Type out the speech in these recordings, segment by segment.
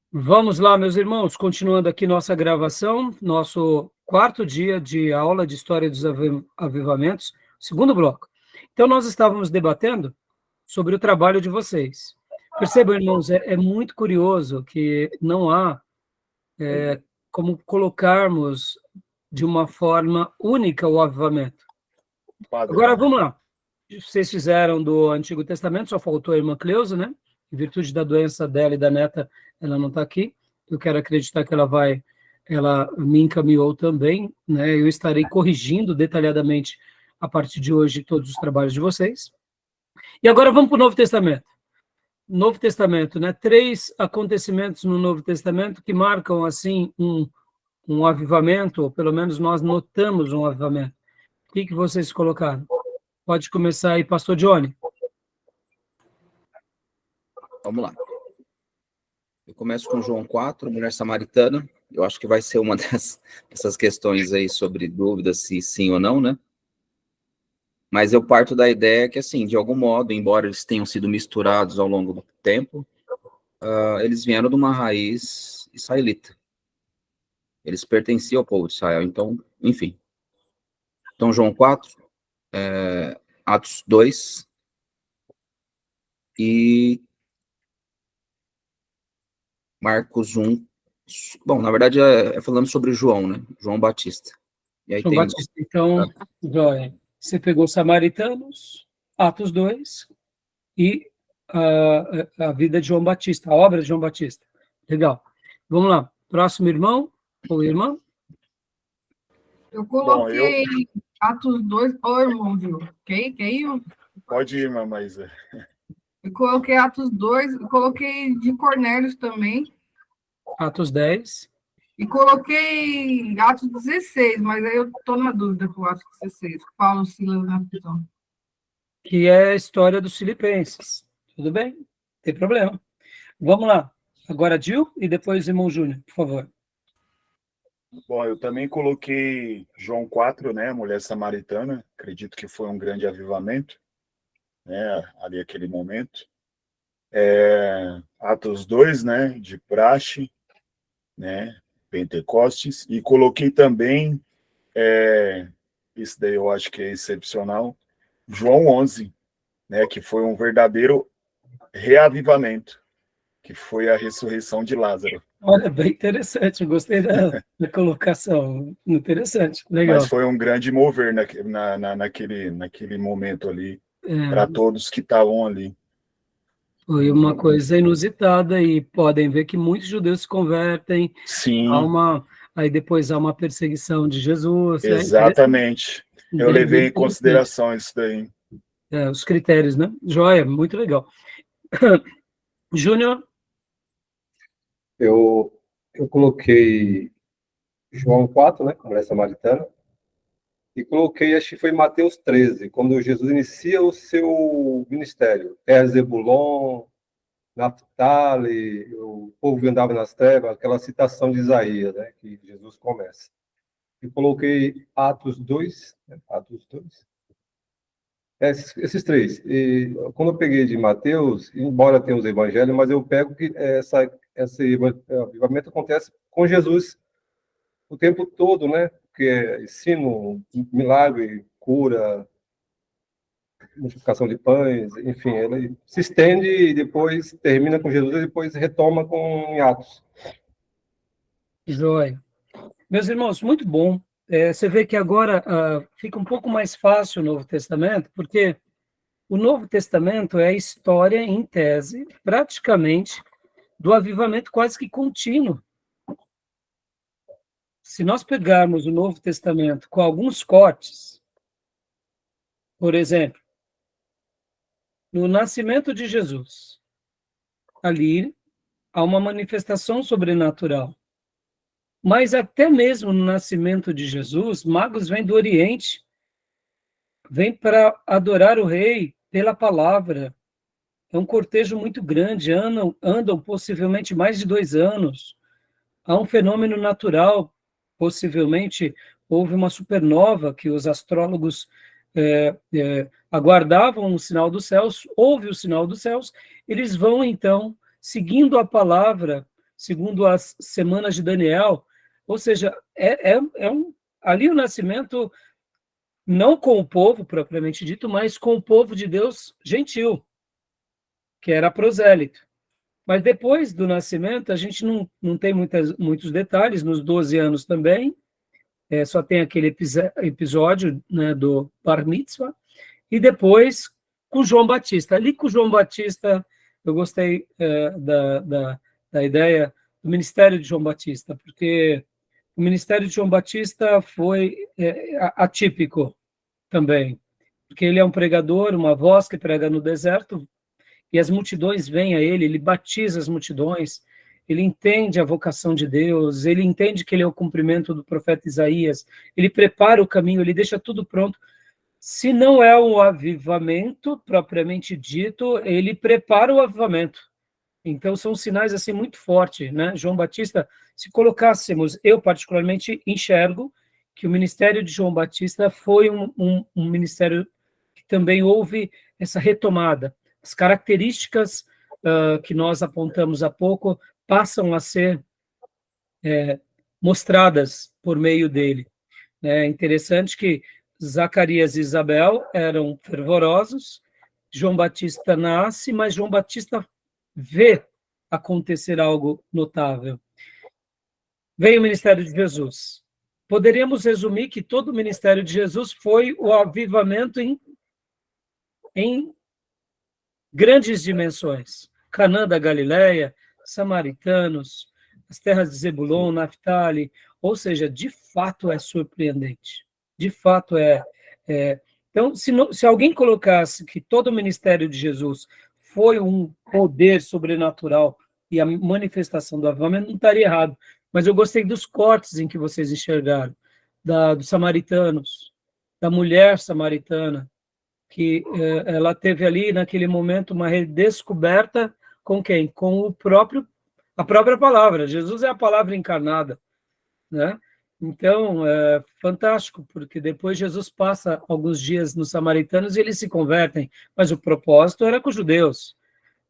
Vamos lá, meus irmãos, continuando aqui nossa gravação, nosso quarto dia de aula de História dos Avivamentos, segundo bloco. Então, nós estávamos debatendo sobre o trabalho de vocês. Percebam, irmãos, é muito curioso que não há como colocarmos de uma forma única o avivamento. Agora, vamos lá. Vocês fizeram do Antigo Testamento, só faltou a irmã Cleusa, né? Em virtude da doença dela e da neta, ela não está aqui. Eu quero acreditar que ela me encaminhou também, né? Eu estarei corrigindo detalhadamente a partir de hoje todos os trabalhos de vocês. E agora vamos para o Novo Testamento. Novo Testamento, né? 3 acontecimentos no Novo Testamento que marcam assim um avivamento, ou pelo menos nós notamos um avivamento. O que vocês colocaram? Pode começar aí, pastor Johnny. Vamos lá. Eu começo com João 4, mulher samaritana. Eu acho que vai ser uma dessas questões aí sobre dúvidas se sim ou não, né? Mas eu parto da ideia que, assim, de algum modo, embora eles tenham sido misturados ao longo do tempo, eles vieram de uma raiz israelita. Eles pertenciam ao povo de Israel. Então, enfim. Então, João 4, Atos 2 e Marcos 1. Bom, na verdade, é falando sobre João, né? João Batista. E aí João tem... Batista. Então, Joia, você pegou Samaritanos, Atos 2 e a vida de João Batista, a obra de João Batista. Legal. Vamos lá. Próximo irmão ou irmã? Eu coloquei Atos 2, irmão, viu? Quer ir? Pode ir, Maísa. Eu coloquei Atos 2, eu coloquei de Cornélios também. Atos 10. E coloquei Atos 16, mas aí eu estou na dúvida com Atos 16, Paulo e Silas na prisão. Que é a história dos filipenses. Tudo bem? Não tem problema. Vamos lá. Agora Gil e depois irmão Júnior, por favor. Bom, eu também coloquei João 4, né, mulher samaritana. Acredito que foi um grande avivamento, né, ali aquele momento. Atos 2, né, de praxe, né, Pentecostes. E coloquei também, isso daí eu acho que é excepcional, João 11, né, que foi um verdadeiro reavivamento, que foi a ressurreição de Lázaro. Olha, bem interessante, eu gostei da colocação, interessante, legal. Mas foi um grande mover naquele momento ali, para todos que estavam ali. Foi uma coisa inusitada e podem ver que muitos judeus se convertem. Sim. Aí depois há uma perseguição de Jesus. Exatamente. Eu levei em consideração isso daí. Os critérios, né? Joia, muito legal. Júnior? Eu coloquei João 4, né, mulher samaritana, e coloquei, acho que foi Mateus 13, quando Jesus inicia o seu ministério. Terra Zebulon, Naphtali, o povo que andava nas trevas, aquela citação de Isaías, né, que Jesus começa. E coloquei Atos 2, né, Atos 2. Esses três. E quando eu peguei de Mateus, embora tenha os evangelhos, mas eu pego que esse avivamento acontece com Jesus o tempo todo, né? Que é ensino, milagre, cura, multiplicação de pães, enfim, ele se estende e depois termina com Jesus e depois retoma com Atos. Joia. Meus irmãos, muito bom. Você vê que agora fica um pouco mais fácil o Novo Testamento, porque o Novo Testamento é a história, em tese, praticamente, do avivamento quase que contínuo. Se nós pegarmos o Novo Testamento com alguns cortes, por exemplo, no nascimento de Jesus, ali há uma manifestação sobrenatural. Mas até mesmo no nascimento de Jesus, magos vêm do Oriente, vêm para adorar o rei pela palavra. É um cortejo muito grande, andam possivelmente mais de 2 anos. Há um fenômeno natural, possivelmente houve uma supernova que os astrólogos aguardavam o sinal dos céus, houve o sinal dos céus, eles vão então, seguindo a palavra, segundo as semanas de Daniel. Ou seja, ali o nascimento, não com o povo propriamente dito, mas com o povo de Deus gentil, que era prosélito. Mas depois do nascimento, a gente não tem muitos detalhes, nos 12 anos também, só tem aquele episódio, né, do Bar Mitzvah, e depois com João Batista. Ali com João Batista, eu gostei da ideia do ministério de João Batista, porque o ministério de João Batista foi atípico também, porque ele é um pregador, uma voz que prega no deserto, e as multidões vêm a ele, ele batiza as multidões, ele entende a vocação de Deus, ele entende que ele é o cumprimento do profeta Isaías, ele prepara o caminho, ele deixa tudo pronto. Se não é um avivamento propriamente dito, ele prepara o avivamento. Então, são sinais assim muito fortes, né? João Batista, se colocássemos, eu particularmente enxergo que o ministério de João Batista foi um ministério que também houve essa retomada. As características que nós apontamos há pouco passam a ser mostradas por meio dele. É interessante que Zacarias e Isabel eram fervorosos, João Batista nasce, mas João Batista vê acontecer algo notável. Veio o ministério de Jesus. Poderíamos resumir que todo o ministério de Jesus foi o avivamento em grandes dimensões. Canaã da Galileia, samaritanos, as terras de Zebulon, Naftali, ou seja, de fato é surpreendente. De fato Então, se alguém colocasse que todo o ministério de Jesus foi um poder sobrenatural e a manifestação do avivamento, não estaria errado. Mas eu gostei dos cortes em que vocês enxergaram, dos samaritanos, da mulher samaritana, que ela teve ali, naquele momento, uma redescoberta com quem? Com a própria palavra. Jesus é a palavra encarnada, né? Então, é fantástico, porque depois Jesus passa alguns dias nos samaritanos e eles se convertem, mas o propósito era com os judeus,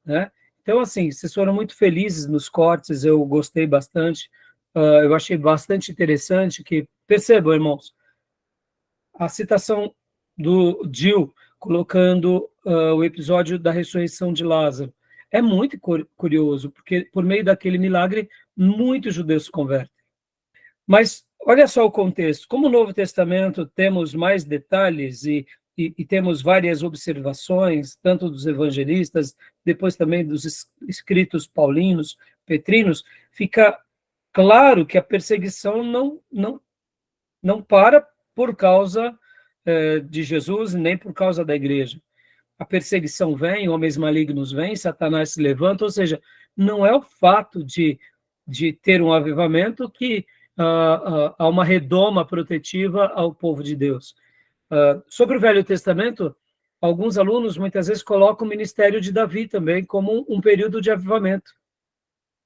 né? Então, assim, vocês foram muito felizes nos cortes, eu gostei bastante, eu achei bastante interessante que, percebam, irmãos, a citação do Gil, colocando o episódio da ressurreição de Lázaro, é muito curioso, porque por meio daquele milagre, muitos judeus se convertem. Mas olha só o contexto. Como no Novo Testamento temos mais detalhes e temos várias observações, tanto dos evangelistas, depois também dos escritos paulinos, petrinos, fica claro que a perseguição não para por causa de Jesus, nem por causa da igreja. A perseguição vem, homens malignos vêm, Satanás se levanta, ou seja, não é o fato de ter um avivamento que há uma redoma protetiva ao povo de Deus. Sobre o Velho Testamento, alguns alunos muitas vezes colocam o ministério de Davi também como um período de avivamento,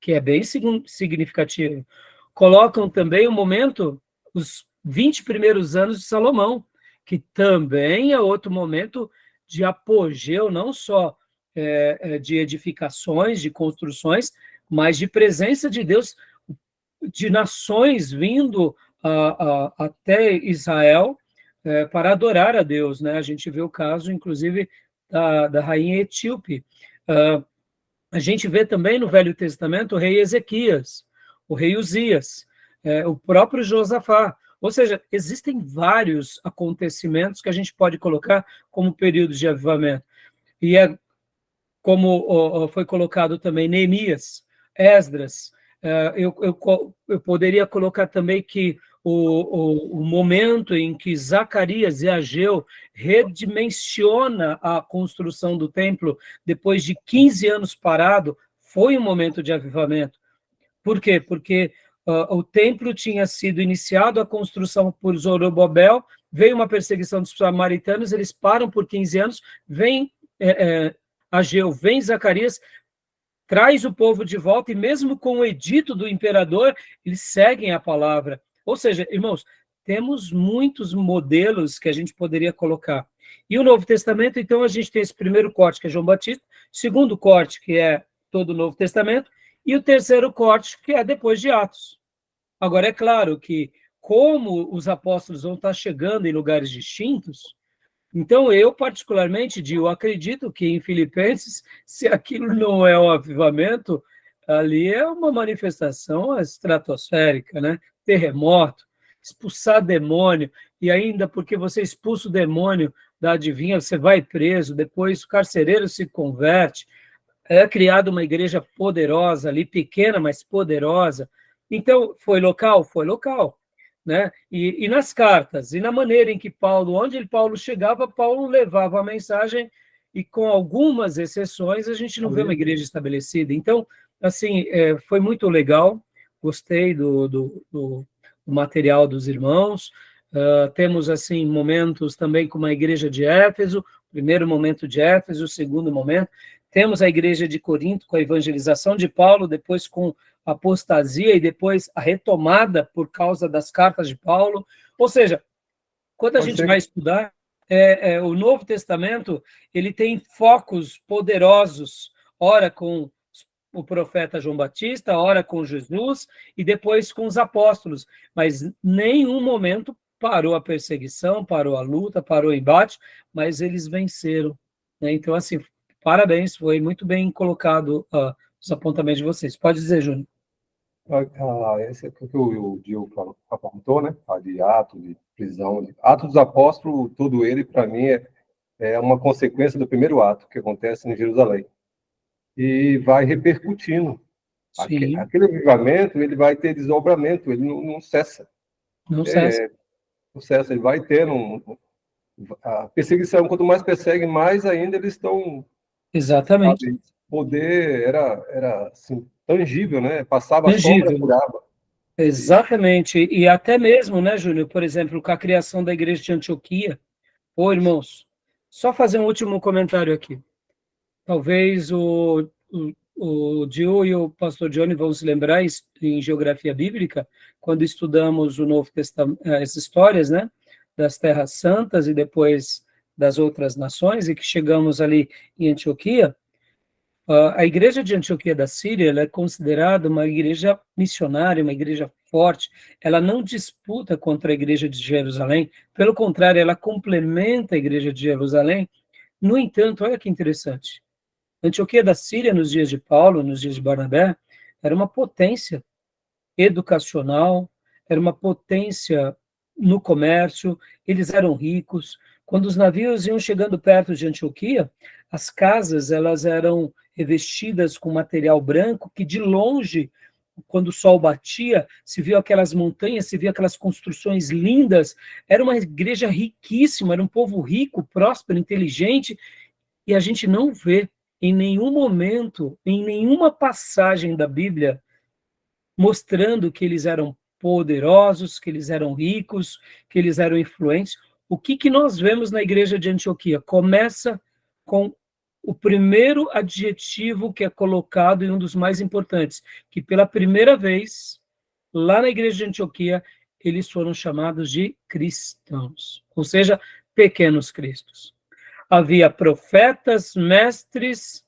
que é bem significativo. Colocam também o momento, os 20 primeiros anos de Salomão, que também é outro momento de apogeu, não só de edificações, de construções, mas de presença de Deus, de nações vindo até Israel para adorar a Deus, né? A gente vê o caso, inclusive, da rainha etíope. A gente vê também no Velho Testamento o rei Ezequias, o rei Uzias, o próprio Josafá. Ou seja, existem vários acontecimentos que a gente pode colocar como períodos de avivamento. E como foi colocado também Neemias, Esdras. Eu poderia colocar também que o momento em que Zacarias e Ageu redimensiona a construção do templo, depois de 15 anos parado, foi um momento de avivamento. Por quê? Porque o templo tinha sido iniciado a construção por Zorobabel, veio uma perseguição dos samaritanos, eles param por 15 anos, vem Ageu, vem Zacarias, traz o povo de volta, e mesmo com o edito do imperador, eles seguem a palavra. Ou seja, irmãos, temos muitos modelos que a gente poderia colocar. E o Novo Testamento, então, a gente tem esse primeiro corte, que é João Batista, segundo corte, que é todo o Novo Testamento, e o terceiro corte, que é depois de Atos. Agora, é claro que, como os apóstolos vão estar chegando em lugares distintos, então eu, particularmente, eu acredito que em Filipenses, se aquilo não é um avivamento, ali é uma manifestação estratosférica, né? Terremoto, expulsar demônio, e ainda porque você expulsa o demônio da adivinha, você vai preso, depois o carcereiro se converte, é criada uma igreja poderosa ali, pequena, mas poderosa. Então, foi local? Foi local. Né? E nas cartas, e na maneira em que Paulo, onde Paulo chegava, Paulo levava a mensagem, e com algumas exceções, a gente não vê uma igreja estabelecida. Então, assim, foi muito legal, gostei do material dos irmãos. Temos, assim, momentos também como a igreja de Éfeso, o primeiro momento de Éfeso, o segundo momento. Temos a igreja de Corinto com a evangelização de Paulo, depois com a apostasia e depois a retomada por causa das cartas de Paulo. Ou seja, quando a gente vai estudar, o Novo Testamento, ele tem focos poderosos, ora com o profeta João Batista, ora com Jesus e depois com os apóstolos, mas nenhum momento parou a perseguição, parou a luta, parou o embate, mas eles venceram. Né? Então, assim, parabéns, foi muito bem colocado os apontamentos de vocês. Pode dizer, Júnior. Esse é o que o Diogo apontou, né? De ato, de prisão. Atos dos Apóstolos, todo ele, para mim, é uma consequência do primeiro ato que acontece em Jerusalém. E vai repercutindo. Sim. Aquele avivamento, ele vai ter desdobramento, ele não cessa. Não cessa. Não cessa, ele vai tendo a perseguição, quanto mais persegue, mais ainda eles estão... Exatamente. Sabe, poder era assim, tangível, né? Passava Tangível. a sombra, curava. Exatamente. E até mesmo, né, Júnior, por exemplo, com a criação da igreja de Antioquia. Ô, irmãos, só fazer um último comentário aqui. Talvez o Dio e o pastor Johnny vão se lembrar em geografia bíblica, quando estudamos o Novo Testamento, as histórias, né, das terras santas e depois das outras nações, e que chegamos ali em Antioquia. A igreja de Antioquia da Síria, ela é considerada uma igreja missionária, uma igreja forte. Ela não disputa contra a igreja de Jerusalém, pelo contrário, ela complementa a igreja de Jerusalém. No entanto, olha que interessante. Antioquia da Síria, nos dias de Paulo, nos dias de Barnabé, era uma potência educacional, era uma potência no comércio, eles eram ricos. Quando os navios iam chegando perto de Antioquia, as casas elas eram revestidas com material branco, que de longe, quando o sol batia, se viu aquelas montanhas, se viu aquelas construções lindas. Era uma igreja riquíssima, era um povo rico, próspero, inteligente, e a gente não vê em nenhum momento, em nenhuma passagem da Bíblia, mostrando que eles eram poderosos, que eles eram ricos, que eles eram influentes. O que nós vemos na igreja de Antioquia? Começa com o primeiro adjetivo que é colocado e um dos mais importantes, que pela primeira vez, lá na igreja de Antioquia, eles foram chamados de cristãos, ou seja, pequenos cristos. Havia profetas, mestres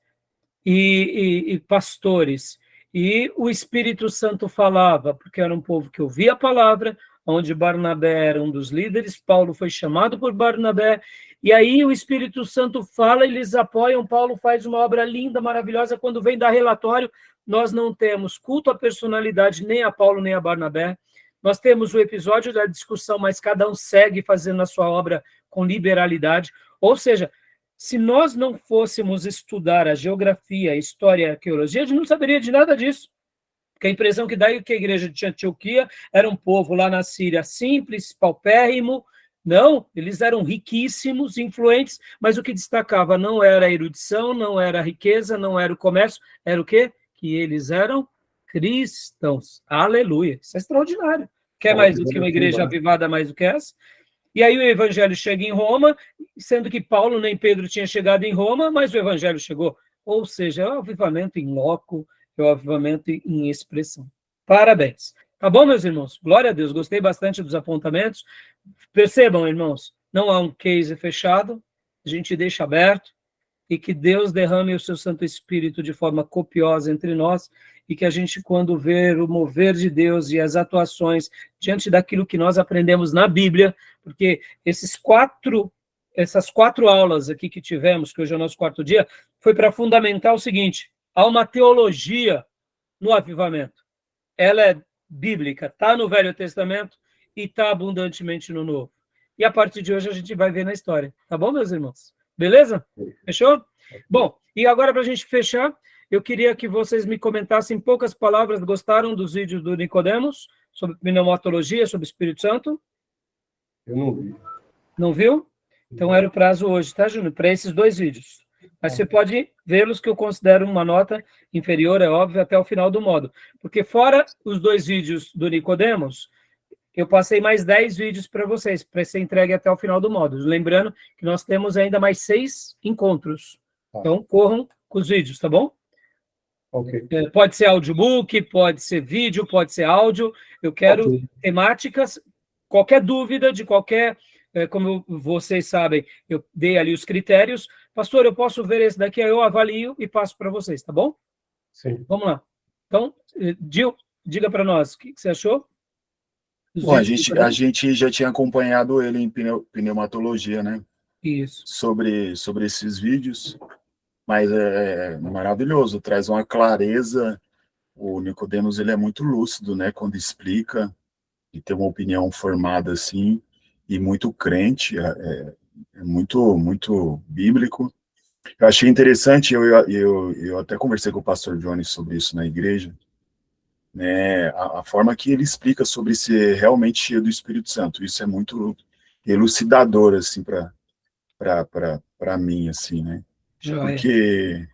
e pastores, e o Espírito Santo falava, porque era um povo que ouvia a palavra, onde Barnabé era um dos líderes, Paulo foi chamado por Barnabé, e aí o Espírito Santo fala, eles apoiam, Paulo faz uma obra linda, maravilhosa, quando vem dar relatório, nós não temos culto à personalidade, nem a Paulo, nem a Barnabé, nós temos o episódio da discussão, mas cada um segue fazendo a sua obra com liberalidade, ou seja, se nós não fôssemos estudar a geografia, a história e a arqueologia, a gente não saberia de nada disso. Porque a impressão que dá é que a igreja de Antioquia era um povo lá na Síria simples, paupérrimo. Não, eles eram riquíssimos, influentes, mas o que destacava não era a erudição, não era a riqueza, não era o comércio, era o quê? Que eles eram cristãos. Aleluia. Isso é extraordinário. Quer mais do que uma igreja avivada mais do que essa? E aí o evangelho chega em Roma, sendo que Paulo nem Pedro tinha chegado em Roma, mas o evangelho chegou. Ou seja, é o avivamento em loco, é o avivamento em expressão. Parabéns. Tá bom, meus irmãos? Glória a Deus. Gostei bastante dos apontamentos. Percebam, irmãos, não há um case fechado, a gente deixa aberto, e que Deus derrame o seu Santo Espírito de forma copiosa entre nós, e que a gente, quando ver o mover de Deus e as atuações diante daquilo que nós aprendemos na Bíblia, porque essas 4 aulas aqui que tivemos, que hoje é o nosso 4º dia, foi para fundamentar o seguinte: há uma teologia no avivamento. Ela é bíblica, está no Velho Testamento e está abundantemente no Novo. E a partir de hoje a gente vai ver na história. Tá bom, meus irmãos? Beleza? Fechou? Bom, e agora para a gente fechar, eu queria que vocês me comentassem em poucas palavras, gostaram dos vídeos do Nicodemos, sobre pneumatologia, sobre o Espírito Santo? Eu não vi. Não viu? Então era o prazo hoje, tá, Júnior? Para esses 2 vídeos. Mas você pode vê-los, que eu considero uma nota inferior, é óbvio, até o final do módulo. Porque fora os 2 vídeos do Nicodemos, eu passei mais 10 vídeos para vocês, para ser entregue até o final do módulo. Lembrando que nós temos ainda mais 6 encontros. Então, corram com os vídeos, tá bom? Ok. Pode ser audiobook, pode ser vídeo, pode ser áudio. Eu quero temáticas, qualquer dúvida de qualquer... como vocês sabem, eu dei ali os critérios. Pastor, eu posso ver esse daqui, aí eu avalio e passo para vocês, tá bom? Sim. Vamos lá. Então, Gil, diga para nós, o que você achou? Bom, a gente já tinha acompanhado ele em pneumatologia, né? Isso. Sobre esses vídeos, mas é maravilhoso, traz uma clareza. O Nicodemos, ele é muito lúcido, né? Quando explica e tem uma opinião formada assim, e muito crente, é muito bíblico. Eu achei interessante, eu até conversei com o pastor Johnny sobre isso na igreja, né, a forma que ele explica sobre ser realmente cheio do Espírito Santo. Isso é muito elucidador, assim, para mim, assim, né? Joia. Porque...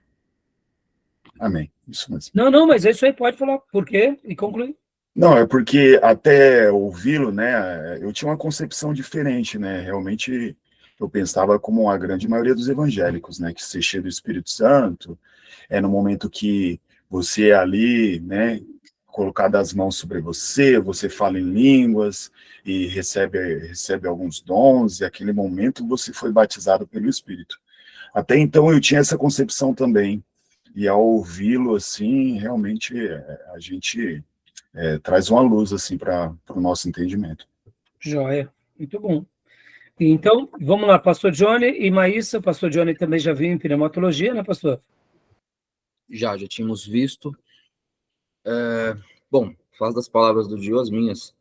Amém, isso mesmo. Não, mas isso aí pode falar. Por quê? E concluir. Não, é porque até ouvi-lo, né, eu tinha uma concepção diferente, né, realmente eu pensava como a grande maioria dos evangélicos, né, que ser cheio do Espírito Santo é no momento que você é ali, né, colocado as mãos sobre você, você fala em línguas e recebe alguns dons, e aquele momento você foi batizado pelo Espírito. Até então eu tinha essa concepção também, e ao ouvi-lo, assim, realmente a gente... traz uma luz assim para o nosso entendimento. Joia, muito bom. Então, vamos lá, pastor Johnny e Maísa. Pastor Johnny também já viu em pneumatologia, né, pastor? Já tínhamos visto. Bom, faz das palavras do Dio as minhas.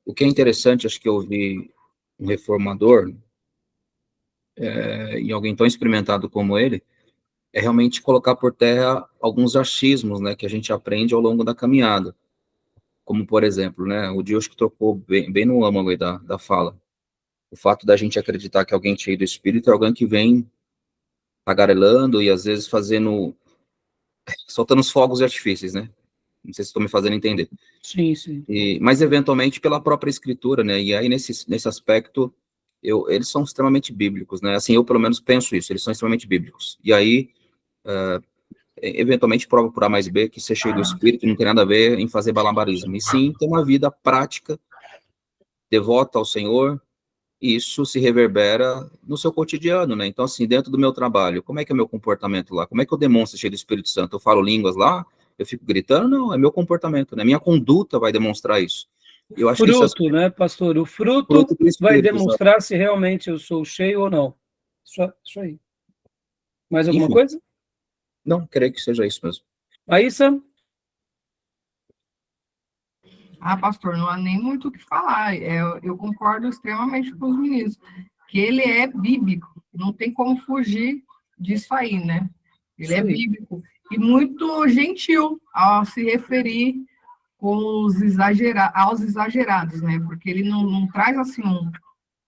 O que é interessante, acho que eu ouvi um reformador, e alguém tão experimentado como ele, é realmente colocar por terra alguns achismos, né, que a gente aprende ao longo da caminhada. Como, por exemplo, né, o Dio acho que trocou bem no âmago aí da fala. O fato da gente acreditar que alguém cheio do Espírito é alguém que vem tagarelando e às vezes soltando os fogos de artifícios, né? Não sei se estou me fazendo entender. Sim. Mas eventualmente pela própria escritura, né? E aí nesse aspecto, eles são extremamente bíblicos, né? Assim, eu pelo menos penso isso, eles são extremamente bíblicos. E aí, eventualmente prova por A mais B que ser cheio do Espírito não tem nada a ver em fazer malabarismo, e sim ter uma vida prática, devota ao Senhor. E isso se reverbera no seu cotidiano, né? Então, assim, dentro do meu trabalho, como é que é o meu comportamento lá? Como é que eu demonstro cheio do Espírito Santo? Eu falo línguas lá? Eu fico gritando? Não, é meu comportamento, né? Minha conduta vai demonstrar isso. Eu acho que isso é... né, pastor? O fruto vai demonstrar se realmente eu sou cheio ou não. Isso aí. Mais alguma coisa? Não, creio que seja isso mesmo. Maísa? Pastor, não há nem muito o que falar. Eu concordo extremamente com os meninos, que ele é bíblico, não tem como fugir disso aí, né? Ele é bíblico e muito gentil ao se referir aos exagerados, né? Porque ele não traz assim,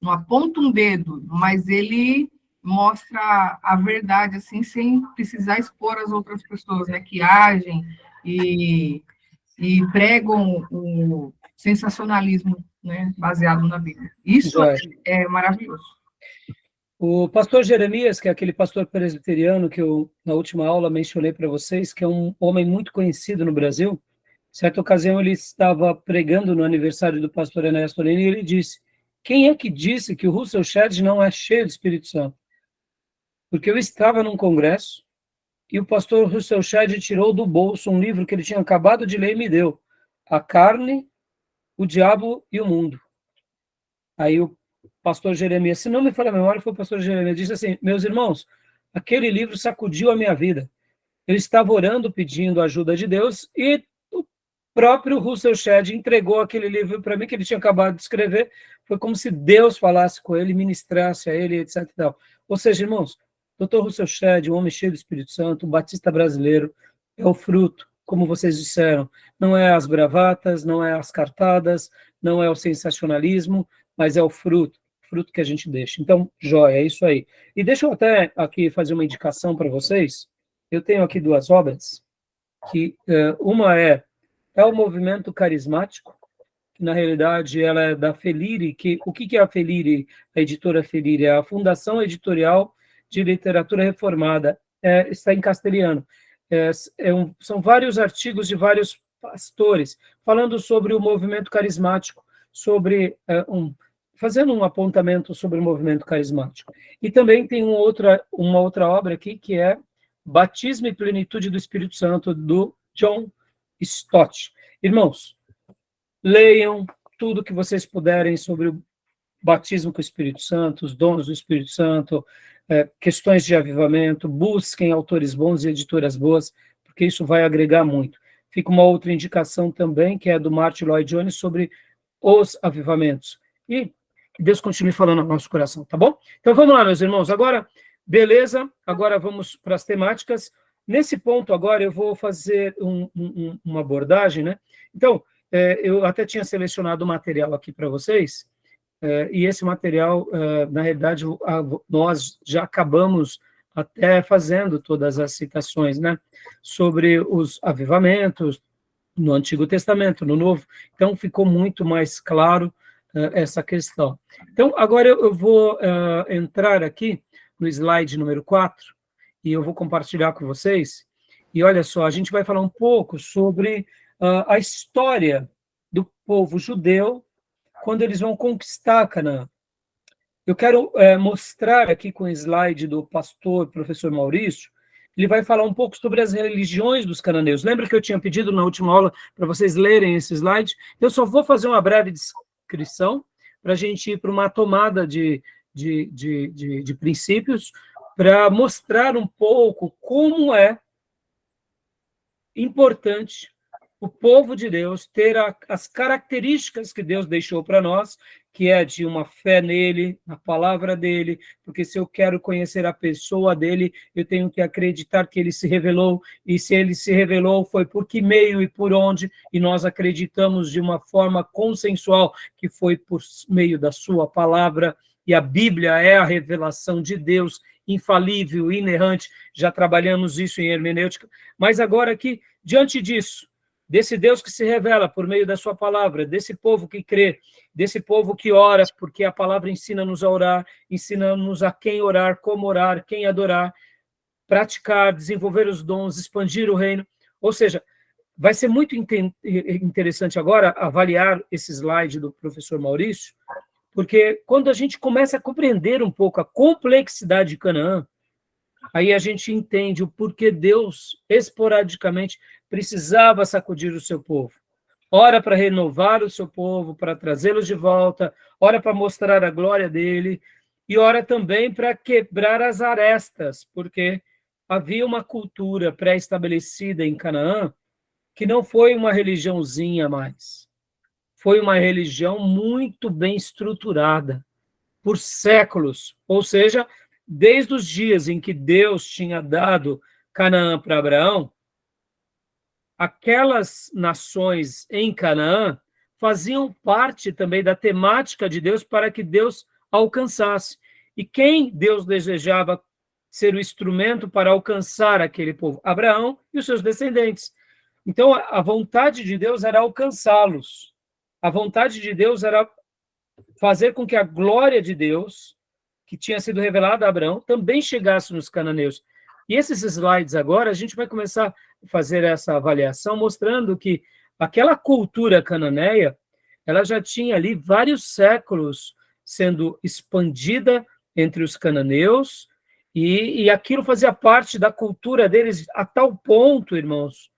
não aponta um dedo, mas ele mostra a verdade, assim, sem precisar expor as outras pessoas, né? Que agem e pregam o sensacionalismo, né, baseado na Bíblia. Isso é maravilhoso. O pastor Jeremias, que é aquele pastor presbiteriano que eu, na última aula, mencionei para vocês, que é um homem muito conhecido no Brasil, certa ocasião ele estava pregando no aniversário do pastor Ernesto Lini e ele disse: quem é que disse que o Russell Shedd não é cheio do Espírito Santo? Porque eu estava num congresso e o pastor Russell Shedd tirou do bolso um livro que ele tinha acabado de ler e me deu. A Carne, o Diabo e o Mundo. Aí o pastor Jeremias, se não me falha a memória, foi o pastor Jeremias, disse assim, meus irmãos, aquele livro sacudiu a minha vida. Eu estava orando, pedindo a ajuda de Deus, e o próprio Russell Shedd entregou aquele livro para mim, que ele tinha acabado de escrever. Foi como se Deus falasse com ele, ministrasse a ele, etc. E tal. Ou seja, irmãos, Dr. Russell Shedd, um homem cheio do Espírito Santo, um batista brasileiro, é o fruto, como vocês disseram. Não é as bravatas, não é as cartadas, não é o sensacionalismo, mas é o fruto que a gente deixa. Então, joia, é isso aí. E deixa eu até aqui fazer uma indicação para vocês. Eu tenho aqui 2 obras, que uma é o Movimento Carismático, que na realidade ela é da Felire, o que é a Felire, a editora Felire? É a Fundação Editorial de Literatura Reformada, está em castelhano. São vários artigos de vários pastores, falando sobre o movimento carismático, sobre fazendo um apontamento sobre o movimento carismático. E também tem uma outra obra aqui, que é Batismo e Plenitude do Espírito Santo, do John Stott. Irmãos, leiam tudo que vocês puderem sobre o batismo com o Espírito Santo, os dons do Espírito Santo, questões de avivamento, busquem autores bons e editoras boas, porque isso vai agregar muito. Fica uma outra indicação também, que é do Martin Lloyd Jones, sobre os avivamentos. E que Deus continue falando no nosso coração, tá bom? Então vamos lá, meus irmãos. Agora, beleza, agora vamos para as temáticas. Nesse ponto agora eu vou fazer uma abordagem, né? Então, eu até tinha selecionado o material aqui para vocês, e esse material, na realidade, nós já acabamos até fazendo todas as citações, né? Sobre os avivamentos no Antigo Testamento, no Novo. Então, ficou muito mais claro essa questão. Então, agora eu vou entrar aqui no slide número 4, e eu vou compartilhar com vocês. E olha só, a gente vai falar um pouco sobre a história do povo judeu quando eles vão conquistar Canaã. Eu quero mostrar aqui com o slide do pastor, professor Maurício, ele vai falar um pouco sobre as religiões dos cananeus. Lembra que eu tinha pedido na última aula para vocês lerem esse slide? Eu só vou fazer uma breve descrição para a gente ir para uma tomada de princípios, para mostrar um pouco como é importante o povo de Deus ter as características que Deus deixou para nós, que é de uma fé nele, na palavra dele, porque se eu quero conhecer a pessoa dele, eu tenho que acreditar que ele se revelou, e se ele se revelou foi por que meio e por onde, e nós acreditamos de uma forma consensual que foi por meio da sua palavra, e a Bíblia é a revelação de Deus, infalível, inerrante, já trabalhamos isso em hermenêutica, mas agora aqui, diante disso, desse Deus que se revela por meio da sua palavra, desse povo que crê, desse povo que ora, porque a palavra ensina-nos a orar, ensina-nos a quem orar, como orar, quem adorar, praticar, desenvolver os dons, expandir o reino. Ou seja, vai ser muito interessante agora avaliar esse slide do professor Maurício, porque quando a gente começa a compreender um pouco a complexidade de Canaã, aí a gente entende o porquê Deus, esporadicamente, precisava sacudir o seu povo. Ora para renovar o seu povo, para trazê-los de volta, ora para mostrar a glória dele, e ora também para quebrar as arestas, porque havia uma cultura pré-estabelecida em Canaã que não foi uma religiãozinha mais. Foi uma religião muito bem estruturada, por séculos, ou seja, desde os dias em que Deus tinha dado Canaã para Abraão, aquelas nações em Canaã faziam parte também da temática de Deus para que Deus alcançasse. E quem Deus desejava ser o instrumento para alcançar aquele povo? Abraão e os seus descendentes. Então, a vontade de Deus era alcançá-los. A vontade de Deus era fazer com que a glória de Deus, que tinha sido revelada a Abraão, também chegasse nos cananeus. E esses slides agora, a gente vai começar a fazer essa avaliação, mostrando que aquela cultura cananeia, ela já tinha ali vários séculos sendo expandida entre os cananeus, E aquilo fazia parte da cultura deles a tal ponto, irmãos,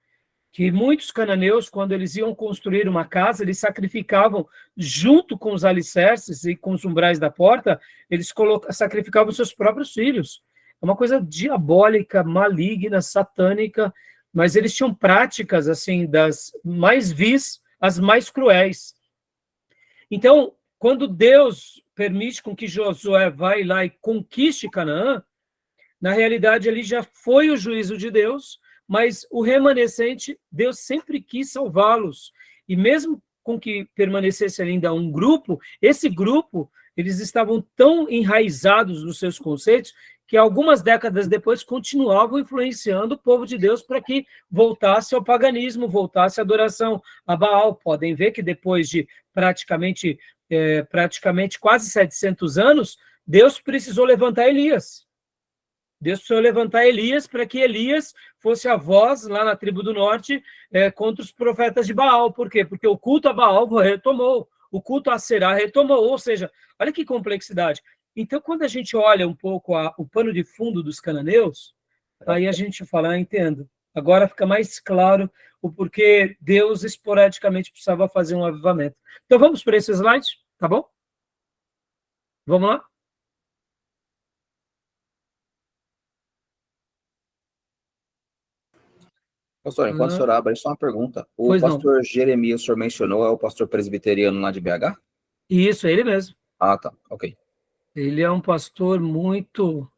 que muitos cananeus, quando eles iam construir uma casa, eles sacrificavam, junto com os alicerces e com os umbrais da porta, eles sacrificavam seus próprios filhos. É uma coisa diabólica, maligna, satânica, mas eles tinham práticas, assim, das mais vis às mais cruéis. Então, quando Deus permite com que Josué vá lá e conquiste Canaã, na realidade, ali já foi o juízo de Deus, mas o remanescente, Deus sempre quis salvá-los. E mesmo com que permanecesse ainda um grupo, esse grupo, eles estavam tão enraizados nos seus conceitos que algumas décadas depois continuavam influenciando o povo de Deus para que voltasse ao paganismo, voltasse à adoração a Baal. Podem ver que depois de praticamente quase 700 anos, Deus precisou levantar Elias. Deus precisou levantar Elias para que Elias fosse a voz lá na tribo do norte contra os profetas de Baal. Por quê? Porque o culto a Baal retomou, o culto a Será retomou, ou seja, olha que complexidade. Então, quando a gente olha um pouco o pano de fundo dos cananeus, aí a gente fala, entendo. Agora fica mais claro o porquê Deus esporadicamente precisava fazer um avivamento. Então, vamos para esse slide, tá bom? Vamos lá? Pastor, enquanto o senhor abre, só uma pergunta. O Pois pastor não. Jeremias, o senhor mencionou, é o pastor presbiteriano lá de BH? Isso, é ele mesmo. Ah, tá, ok. Ele é um pastor muito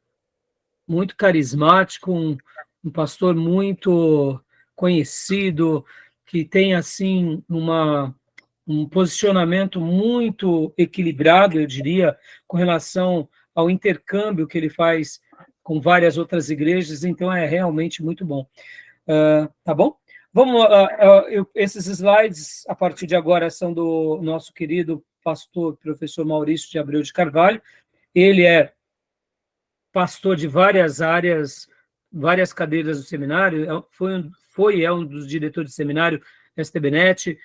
carismático, um pastor muito conhecido, que tem, assim, um posicionamento muito equilibrado, eu diria, com relação ao intercâmbio que ele faz com várias outras igrejas, então é realmente muito bom. Tá bom? Vamos, esses slides, a partir de agora, são do nosso querido pastor, professor Maurício de Abreu de Carvalho. Ele é pastor de várias áreas, várias cadeiras do seminário, é um dos diretores de seminário STBnet,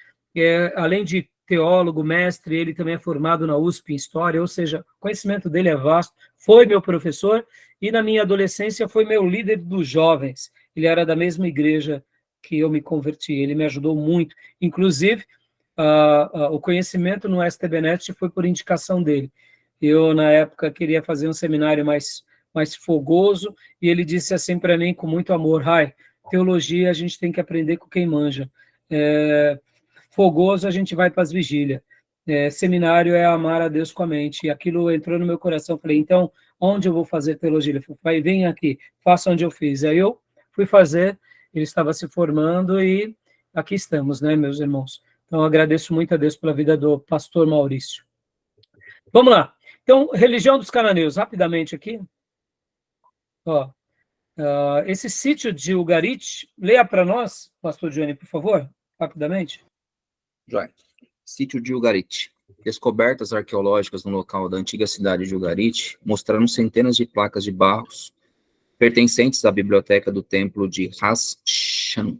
além de teólogo, mestre, ele também é formado na USP em História, ou seja, o conhecimento dele é vasto, foi meu professor, e na minha adolescência foi meu líder dos jovens, ele era da mesma igreja que eu me converti, ele me ajudou muito, inclusive, o conhecimento no STBnet foi por indicação dele. Eu, na época, queria fazer um seminário mais fogoso, e ele disse assim para mim, com muito amor, Rai, teologia a gente tem que aprender com quem manja. Fogoso a gente vai para as vigílias. Seminário é amar a Deus com a mente. E aquilo entrou no meu coração. Falei, então, onde eu vou fazer teologia? Ele falou, pai, vem aqui, faça onde eu fiz. Aí eu fui fazer, ele estava se formando e aqui estamos, né, meus irmãos? Então, agradeço muito a Deus pela vida do pastor Maurício. Vamos lá. Então, religião dos cananeus, rapidamente aqui. Ó, esse sítio de Ugarit, leia para nós, pastor Johnny, por favor, rapidamente. Joia. Sítio de Ugarit. Descobertas arqueológicas no local da antiga cidade de Ugarit mostraram centenas de placas de barros pertencentes à biblioteca do templo de Ras Shanha.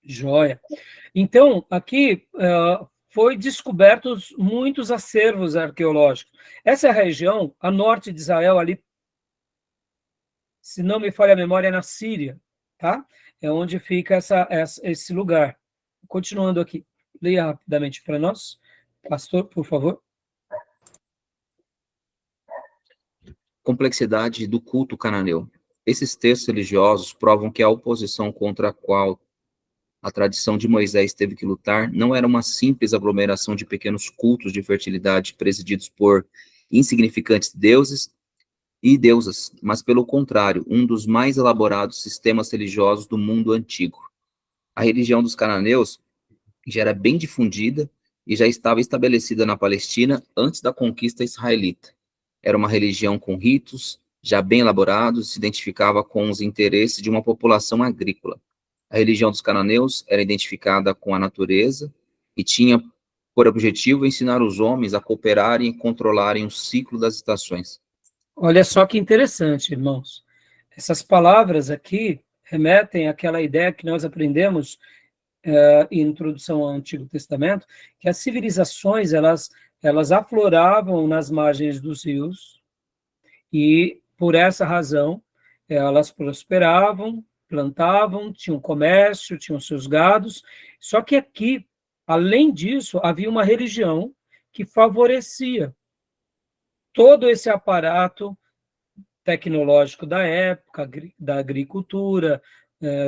Joia. Então, aqui foi descobertos muitos acervos arqueológicos. Essa região, a norte de Israel, ali, se não me falha a memória, é na Síria, tá? É onde fica esse lugar. Continuando aqui, leia rapidamente para nós. Pastor, por favor. Complexidade do culto cananeu. Esses textos religiosos provam que a oposição contra a qual a tradição de Moisés teve que lutar não era uma simples aglomeração de pequenos cultos de fertilidade presididos por insignificantes deuses e deusas, mas, pelo contrário, um dos mais elaborados sistemas religiosos do mundo antigo. A religião dos cananeus já era bem difundida e já estava estabelecida na Palestina antes da conquista israelita. Era uma religião com ritos já bem elaborados e se identificava com os interesses de uma população agrícola. A religião dos cananeus era identificada com a natureza e tinha por objetivo ensinar os homens a cooperarem e controlarem o ciclo das estações. Olha só que interessante, irmãos. Essas palavras aqui remetem àquela ideia que nós aprendemos em introdução ao Antigo Testamento, que as civilizações, elas afloravam nas margens dos rios, E, por essa razão, elas prosperavam, plantavam, tinham comércio, tinham seus gados. Só que aqui, além disso, havia uma religião que favorecia todo esse aparato tecnológico da época, da agricultura,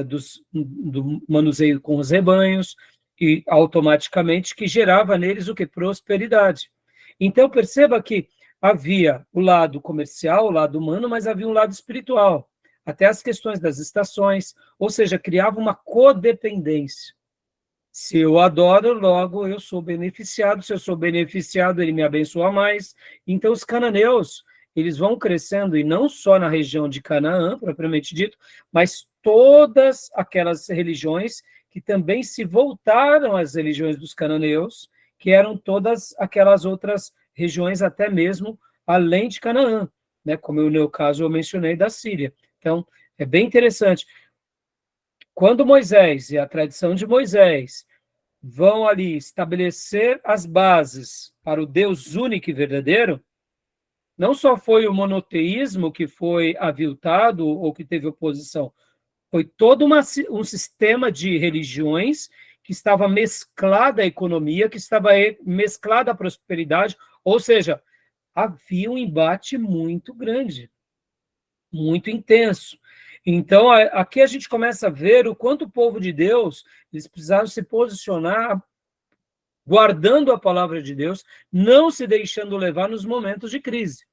do manuseio com os rebanhos, e automaticamente que gerava neles o que? Prosperidade. Então, perceba que havia o lado comercial, o lado humano, mas havia um lado espiritual, até as questões das estações, ou seja, criava uma codependência. Se eu adoro, logo eu sou beneficiado, se eu sou beneficiado, ele me abençoa mais. Então, os cananeus, eles vão crescendo, e não só na região de Canaã, propriamente dito, mas todas aquelas religiões que também se voltaram às religiões dos cananeus, que eram todas aquelas outras regiões, até mesmo além de Canaã, né? Como no meu caso eu mencionei da Síria. Então, é bem interessante. Quando Moisés e a tradição de Moisés vão ali estabelecer as bases para o Deus único e verdadeiro, não só foi o monoteísmo que foi aviltado ou que teve oposição, foi todo um sistema de religiões que estava mesclada à economia, que estava mesclada à prosperidade, ou seja, havia um embate muito grande, muito intenso. Então, aqui a gente começa a ver o quanto o povo de Deus, eles precisaram se posicionar guardando a palavra de Deus, não se deixando levar nos momentos de crise.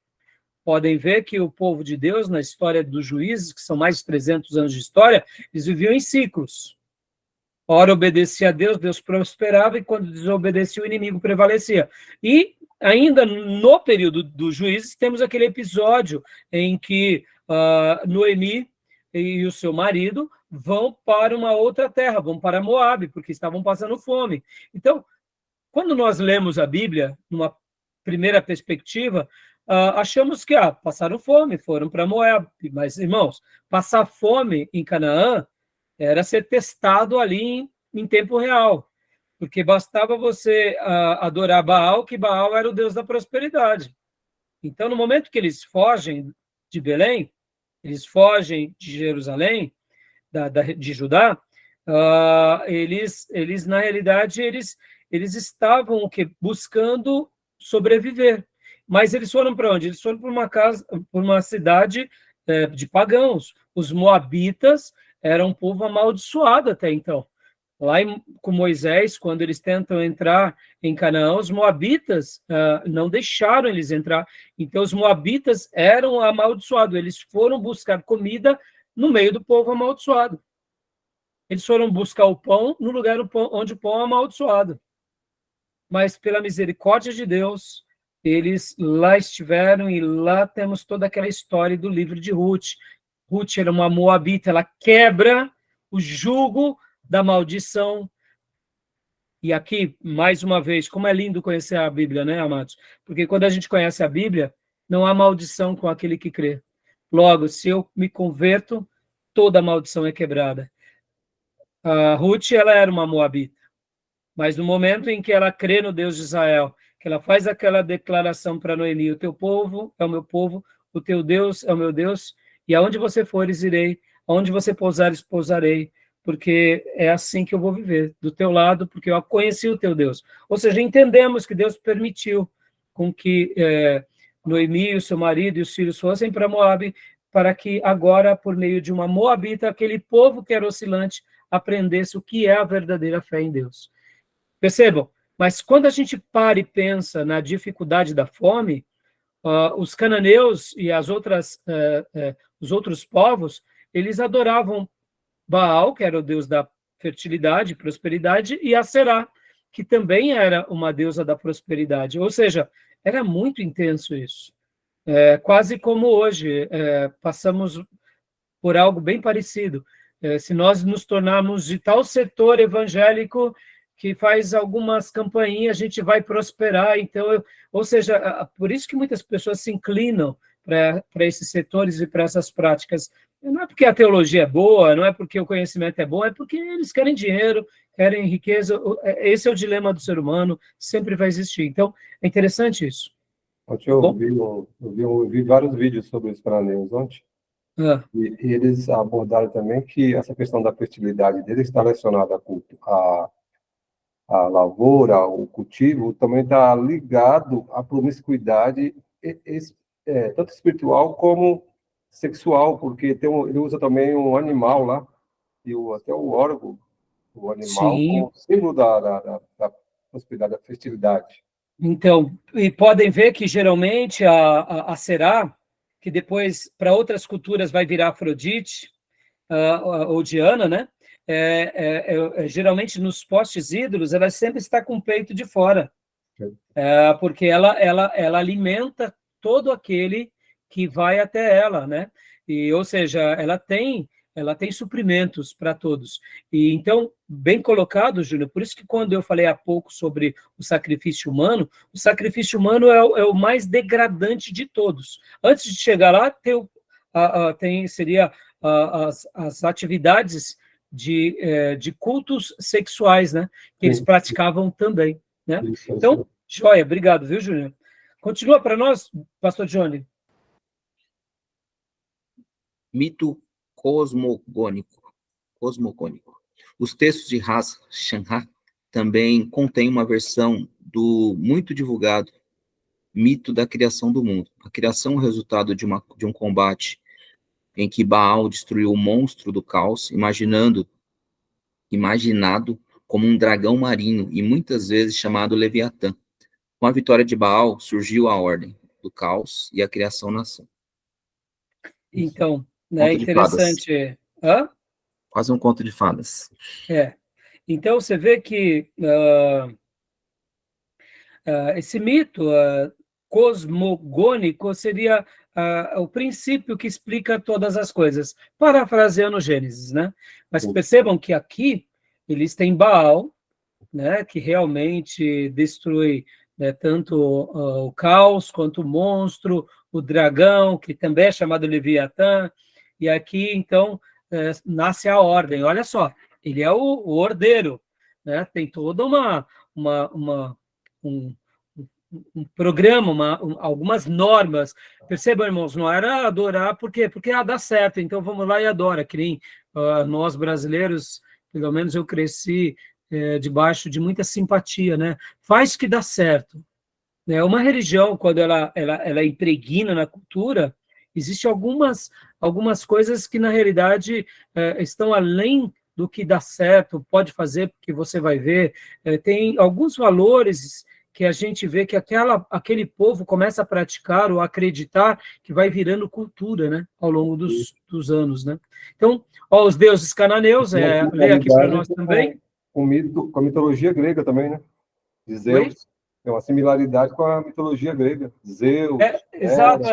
Podem ver que o povo de Deus, na história dos juízes, que são mais de 300 anos de história, eles viviam em ciclos. Ora obedecia a Deus, Deus prosperava, e quando desobedecia, o inimigo prevalecia. E ainda no período dos juízes, temos aquele episódio em que Noemi e o seu marido vão para uma outra terra, vão para Moabe, porque estavam passando fome. Então, quando nós lemos a Bíblia, numa primeira perspectiva, achamos que passaram fome, foram para Moab. Mas, irmãos, passar fome em Canaã era ser testado ali em tempo real, porque bastava você adorar Baal, que Baal era o Deus da prosperidade. Então, no momento que eles fogem de Belém, eles fogem de Jerusalém, de Judá, eles na realidade, eles estavam o quê? Buscando sobreviver. Mas eles foram para onde? Eles foram para uma cidade de pagãos. Os moabitas eram um povo amaldiçoado até então. Lá com Moisés, quando eles tentam entrar em Canaã, os moabitas não deixaram eles entrar. Então, os moabitas eram amaldiçoados. Eles foram buscar comida no meio do povo amaldiçoado. Eles foram buscar o pão no lugar onde o pão é amaldiçoado. Mas, pela misericórdia de Deus, eles lá estiveram, e lá temos toda aquela história do livro de Ruth. Ruth era uma moabita, ela quebra o jugo da maldição. E aqui, mais uma vez, como é lindo conhecer a Bíblia, né, amados? Porque quando a gente conhece a Bíblia, não há maldição com aquele que crê. Logo, se eu me converto, toda maldição é quebrada. A Ruth, ela era uma moabita. Mas no momento em que ela crê no Deus de Israel, que ela faz aquela declaração para Noemi: o teu povo é o meu povo, o teu Deus é o meu Deus, e aonde você fores, irei, aonde você pousares, pousarei, porque é assim que eu vou viver, do teu lado, porque eu conheci o teu Deus. Ou seja, entendemos que Deus permitiu com que Noemi, o seu marido e os filhos fossem para Moabe, para que agora, por meio de uma moabita, aquele povo que era oscilante aprendesse o que é a verdadeira fé em Deus. Percebam, mas quando a gente para e pensa na dificuldade da fome, os cananeus e os outros povos, eles adoravam Baal, que era o deus da fertilidade e prosperidade, e Aserá, que também era uma deusa da prosperidade. Ou seja, era muito intenso isso. Quase como hoje, passamos por algo bem parecido. Se nós nos tornarmos de tal setor evangélico que faz algumas campainhas, a gente vai prosperar. Então, ou seja, por isso que muitas pessoas se inclinam para esses setores e para essas práticas. Não é porque a teologia é boa, não é porque o conhecimento é bom, é porque eles querem dinheiro, querem riqueza. Esse é o dilema do ser humano, sempre vai existir. Então, é interessante isso. Ontem eu Bom? vi vários vídeos sobre os cananeus ontem, Ah, e eles abordaram também que essa questão da fertilidade deles está relacionada à lavoura, ao cultivo, também está ligado à promiscuidade, tanto espiritual como sexual, porque ele usa também um animal lá, e até o órgão, o animal, sim. como símbolo da prosperidade, da fertilidade. Então, e podem ver que geralmente a Será, que depois para outras culturas vai virar Afrodite, ou Diana, né? Geralmente nos postes ídolos, ela sempre está com o peito de fora, porque ela alimenta todo aquele que vai até ela, né? E, ou seja, ela tem suprimentos para todos. E então, bem colocado, Júnior, por isso que quando eu falei há pouco sobre o sacrifício humano é o mais degradante de todos. Antes de chegar lá, seria as atividades de cultos sexuais, né? Que eles Sim. praticavam também, né? Isso. Então, joia, obrigado, viu, Júnior? Continua para nós, pastor Johnny. Mito cosmogônico. Os textos de Ras Shanha também contêm uma versão do muito divulgado mito da criação do mundo. A criação é o resultado de um combate em que Baal destruiu o monstro do caos, imaginado como um dragão marinho e muitas vezes chamado Leviatã. Com a vitória de Baal, surgiu a ordem do caos e a criação nação. Então, né, Conto de fadas. interessante. Hã? Quase um conto de fadas. Então, você vê que esse mito cosmogônico seria o princípio que explica todas as coisas, parafraseando Gênesis, né? Mas percebam que aqui eles têm Baal, né, que realmente destrui, né, tanto o caos quanto o monstro, o dragão, que também é chamado Leviatã, e aqui, então, nasce a ordem. Olha só, ele é o ordeiro, né? Tem toda um, um programa, algumas normas. Percebam, irmãos, não era adorar, por quê? Porque dá certo, então vamos lá e adora, que nem nós brasileiros, pelo menos eu cresci debaixo de muita simpatia, né? Faz que dá certo. Né? Uma religião, quando ela impregna na cultura, existem algumas coisas que, na realidade, estão além do que dá certo, pode fazer, porque você vai ver. Tem alguns valores que a gente vê que aquele povo começa a praticar ou acreditar que vai virando cultura, né? Ao longo dos anos, né? Então, os deuses cananeus, lê aqui para nós também. Com a mitologia grega também, né? De Zeus. Tem uma similaridade com a mitologia grega. Zeus. Exato.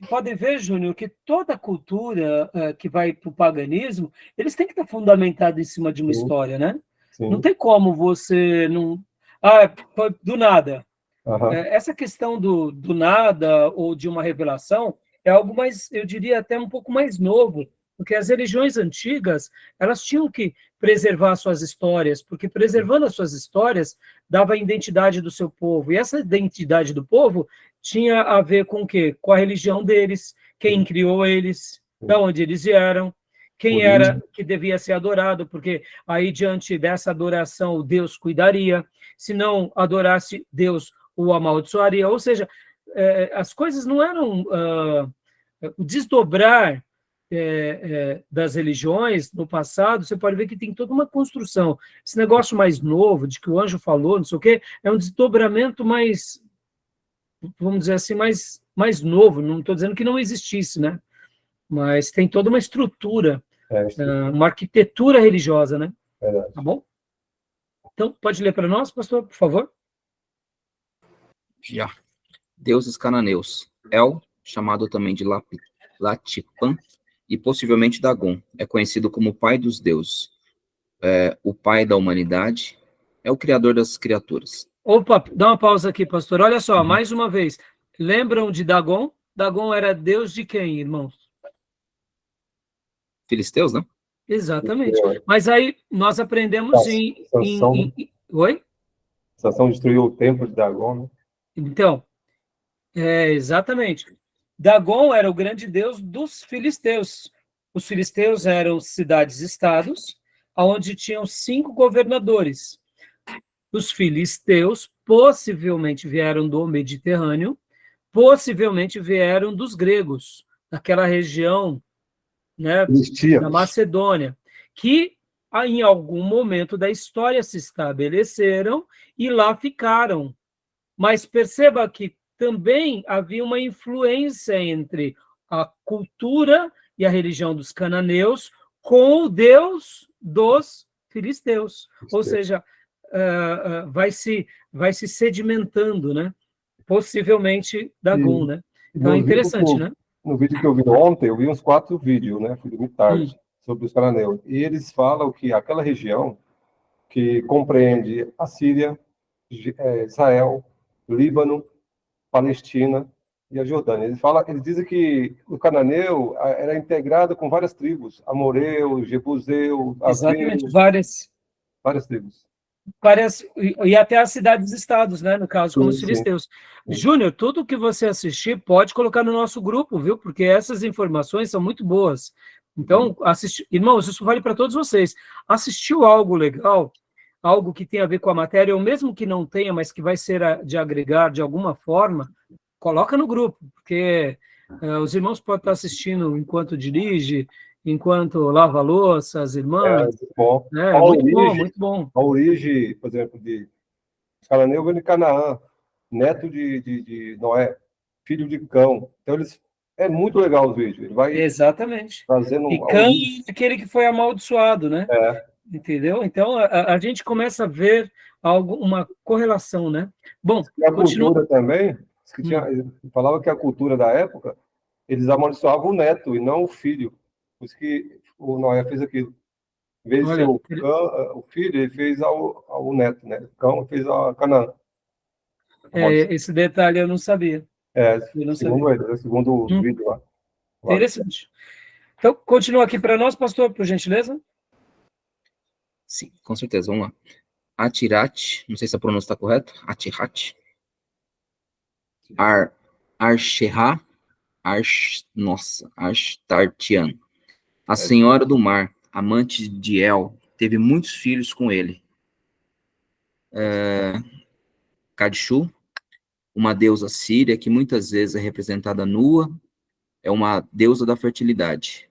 Podem ver, Júnior, que toda cultura que vai para o paganismo, eles têm que estar fundamentados em cima de uma história, né? Sim. Não tem como você não... do nada. Uhum. Essa questão do nada ou de uma revelação é algo mais, eu diria, até um pouco mais novo, porque as religiões antigas, elas tinham que preservar suas histórias, porque preservando as suas histórias, dava a identidade do seu povo, e essa identidade do povo tinha a ver com o quê? Com a religião deles, quem criou eles, de onde eles vieram, quem era que devia ser adorado, porque aí, diante dessa adoração, Deus cuidaria, se não adorasse, Deus o amaldiçoaria, ou seja, as coisas não eram... o desdobrar das religiões no passado, você pode ver que tem toda uma construção. Esse negócio mais novo, de que o anjo falou, não sei o quê, é um desdobramento mais, vamos dizer assim, mais novo. Não estou dizendo que não existisse, né? Mas tem toda uma estrutura, uma arquitetura religiosa, né? Tá bom? Então, pode ler para nós, pastor, por favor? Já. Deuses cananeus. El, chamado também de Latipan, e possivelmente Dagon. É conhecido como o pai dos deuses. O pai da humanidade. É o criador das criaturas. Opa, dá uma pausa aqui, pastor. Olha só, mais uma vez. Lembram de Dagon? Dagon era deus de quem, irmãos? Filisteus, né? Exatamente. Mas aí nós aprendemos Oi? Sansão destruiu o templo de Dagon, né? Então, Exatamente. Dagon era o grande deus dos filisteus. Os filisteus eram cidades-estados, onde tinham 5 governadores. Os filisteus possivelmente vieram do Mediterrâneo, possivelmente vieram dos gregos, daquela região, né, da Macedônia, que em algum momento da história se estabeleceram e lá ficaram. Mas perceba que também havia uma influência entre a cultura e a religião dos cananeus com o Deus dos filisteus. Ou seja, vai se sedimentando, né? Possivelmente Dagon, né? Então é interessante, né? No vídeo que eu vi ontem, eu vi uns 4 vídeos, né? Fui dormir tarde, sobre os cananeus. E eles falam que aquela região que compreende a Síria, Israel, Líbano, Palestina e a Jordânia. Eles dizem que o cananeu era integrado com várias tribos, amoreu, jebuseu, exatamente, aveu, várias tribos. E até as cidades-estados, né? No caso, como os filisteus. Sim. Júnior, tudo que você assistir, pode colocar no nosso grupo, viu? Porque essas informações são muito boas. Então, irmãos, isso vale para todos vocês. Assistiu algo legal, algo que tem a ver com a matéria, ou mesmo que não tenha, mas que vai ser de agregar de alguma forma, coloca no grupo, porque os irmãos podem estar assistindo enquanto dirige, enquanto lava a louça, as irmãs. Muito bom. A origem, por exemplo, de cananeu vem de Canaã, neto de Noé, filho de Cão. Então, é muito legal os vídeos. Ele vai exatamente. Trazendo e Cão é aquele que foi amaldiçoado, né? Entendeu? Então, a gente começa a ver uma correlação, né? Bom, e a cultura também, falava que a cultura da época, eles amaldiçoavam o neto e não o filho. Por isso que o Noé fez aquilo. Em vez de ser o filho, ele fez ao neto, né? O Cão fez a Canaã. Esse detalhe eu não sabia. Segundo o vídeo lá. Interessante. Então, continua aqui para nós, pastor, por gentileza. Sim, com certeza. Vamos lá. Atirat, não sei se a pronúncia está correta. Atirat. Arshehá. Ashtartian. A senhora do mar, amante de El, teve muitos filhos com ele. Kadishu, uma deusa síria que muitas vezes é representada nua, é uma deusa da fertilidade.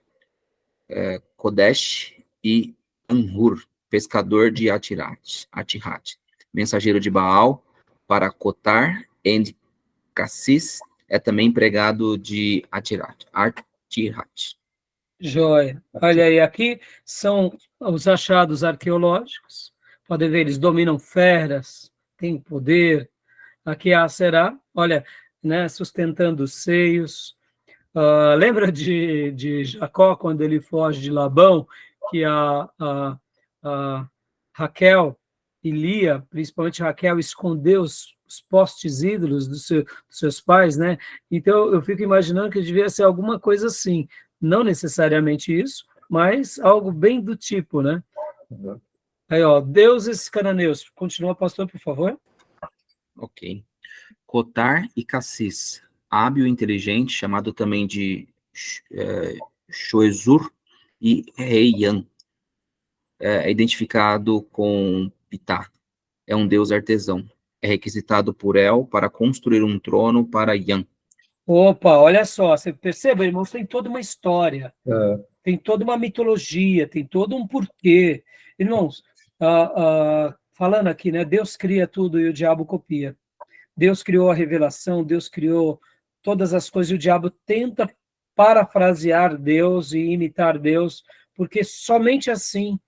Kodesh e Anhur, pescador de Atirat, mensageiro de Baal, para Cotar e Cassis, é também empregado de Atirat. Joia. Olha aí, aqui são os achados arqueológicos. Podem ver, eles dominam feras, têm poder. Aqui é a Será, olha, né, sustentando os seios. Lembra de Jacó, quando ele foge de Labão, que a Raquel e Lia, principalmente Raquel, escondeu os postes ídolos dos seus pais, né? Então, eu fico imaginando que devia ser alguma coisa assim. Não necessariamente isso, mas algo bem do tipo, né? Aí, ó, deuses cananeus. Continua, pastor, por favor. Ok. Cotar e Cassis, hábil e inteligente, chamado também de Shoezur e Reian, é identificado com Pitá, é um deus artesão, é requisitado por El para construir um trono para Yan. Opa, olha só, você percebe, irmãos, tem toda uma história, tem toda uma mitologia, tem todo um porquê. Irmãos, falando aqui, né, Deus cria tudo e o diabo copia. Deus criou a revelação, Deus criou todas as coisas, e o diabo tenta parafrasear Deus e imitar Deus, porque somente assim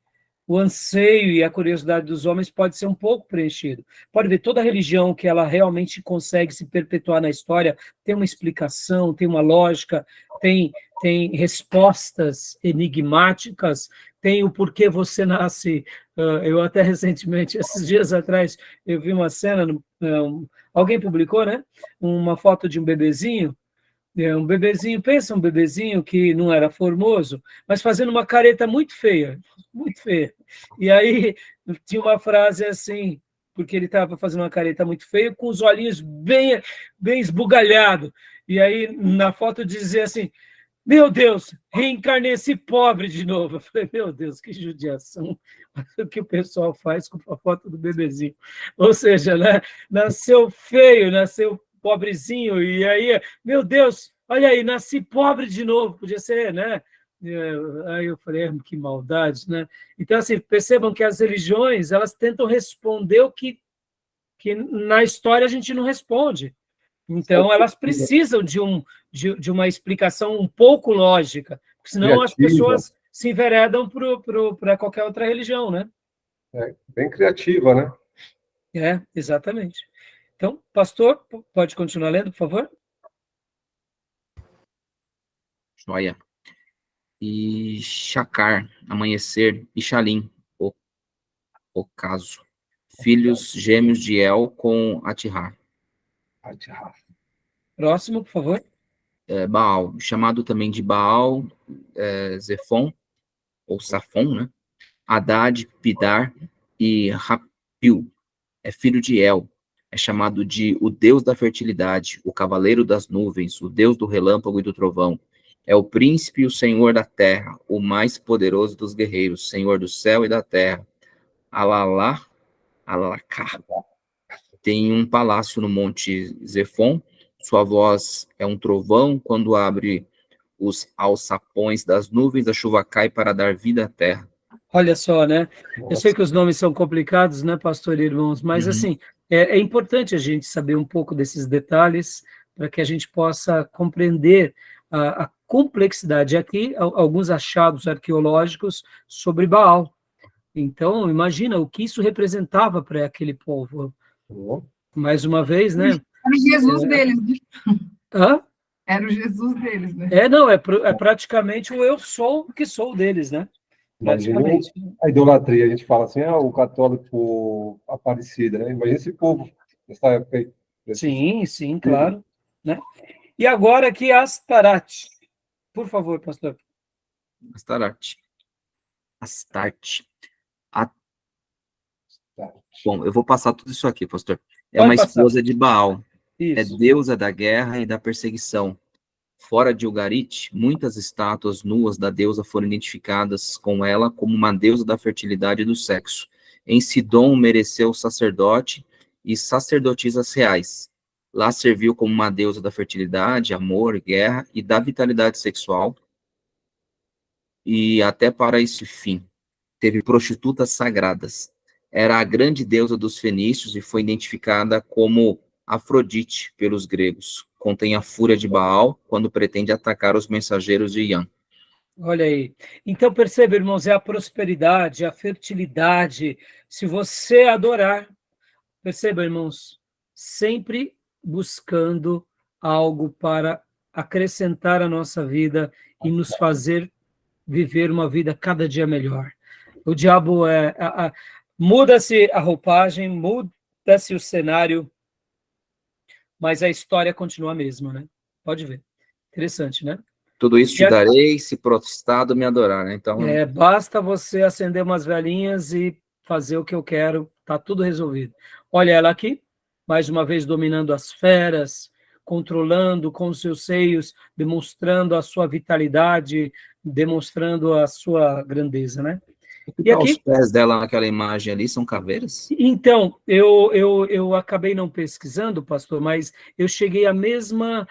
o anseio e a curiosidade dos homens pode ser um pouco preenchido. Pode ver, toda religião que ela realmente consegue se perpetuar na história tem uma explicação, tem uma lógica, tem respostas enigmáticas, tem o porquê você nasce. Eu até recentemente, esses dias atrás, eu vi uma cena, alguém publicou, né? Uma foto de um bebezinho, pensa um bebezinho que não era formoso, mas fazendo uma careta muito feia, muito feia. E aí tinha uma frase assim, porque ele estava fazendo uma careta muito feia, com os olhinhos bem, bem esbugalhados. E aí, na foto, dizia assim, meu Deus, reencarnei esse pobre de novo. Eu falei, meu Deus, que judiação. O que o pessoal faz com a foto do bebezinho. Ou seja, né, nasceu feio, nasceu pobrezinho, e aí, meu Deus, olha aí, nasci pobre de novo, podia ser, né? Aí eu falei, que maldade, né? Então, assim, percebam que as religiões, elas tentam responder o que na história a gente não responde. Então, elas precisam de uma explicação um pouco lógica, senão as pessoas se enveredam para qualquer outra religião, né? Bem criativa, né? Exatamente. Então, pastor, pode continuar lendo, por favor? Joia. E Shacar, amanhecer, e Shalim, ocaso. Filhos gêmeos de El com Atihar. Próximo, por favor. Baal, chamado também de Baal, Zefon, ou Safon, né? Haddad, Pidar e Rapil, filho de El, é chamado de o Deus da fertilidade, o cavaleiro das nuvens, o Deus do relâmpago e do trovão. É o príncipe e o senhor da terra, o mais poderoso dos guerreiros, senhor do céu e da terra. Alalá, Alacá. Tem um palácio no monte Zefon, sua voz é um trovão, quando abre os alçapões das nuvens, a chuva cai para dar vida à terra. Olha só, né? Eu sei que os nomes são complicados, né, pastor e irmãos, mas, assim, é importante a gente saber um pouco desses detalhes para que a gente possa compreender a complexidade. Aqui, alguns achados arqueológicos sobre Baal. Então, imagina o que isso representava para aquele povo. Mais uma vez, né? Era o Jesus deles, né? Hã? Era o Jesus deles, né? Não, é praticamente o eu sou que sou deles, né? Imagina a idolatria, a gente fala assim, o católico Aparecida, né? Imagina esse povo nessa época aí. Sim, claro. Né? E agora aqui Astarte. Por favor, pastor. Astarte. Bom, eu vou passar tudo isso aqui, pastor. É uma esposa de Baal. Isso. É deusa da guerra e da perseguição. Fora de Ugarit, muitas estátuas nuas da deusa foram identificadas com ela como uma deusa da fertilidade e do sexo. Em Sidom mereceu sacerdote e sacerdotisas reais. Lá serviu como uma deusa da fertilidade, amor, guerra e da vitalidade sexual. E até para esse fim, teve prostitutas sagradas. Era a grande deusa dos fenícios e foi identificada como Afrodite pelos gregos. Contém a fúria de Baal quando pretende atacar os mensageiros de Ian. Olha aí. Então, perceba, irmãos, é a prosperidade, a fertilidade. Se você adorar, perceba, irmãos, sempre buscando algo para acrescentar à nossa vida e nos fazer viver uma vida cada dia melhor. O diabo muda-se a roupagem, muda-se o cenário, mas a história continua a mesma, né? Pode ver. Interessante, né? Tudo isso te darei, se prostrado me adorar, né? Então... basta você acender umas velhinhas e fazer o que eu quero, tá tudo resolvido. Olha ela aqui, mais uma vez dominando as feras, controlando com os seus seios, demonstrando a sua vitalidade, demonstrando a sua grandeza, né? E aqui, os pés dela naquela imagem ali são caveiras? Então, eu acabei não pesquisando, pastor, mas eu cheguei à mesma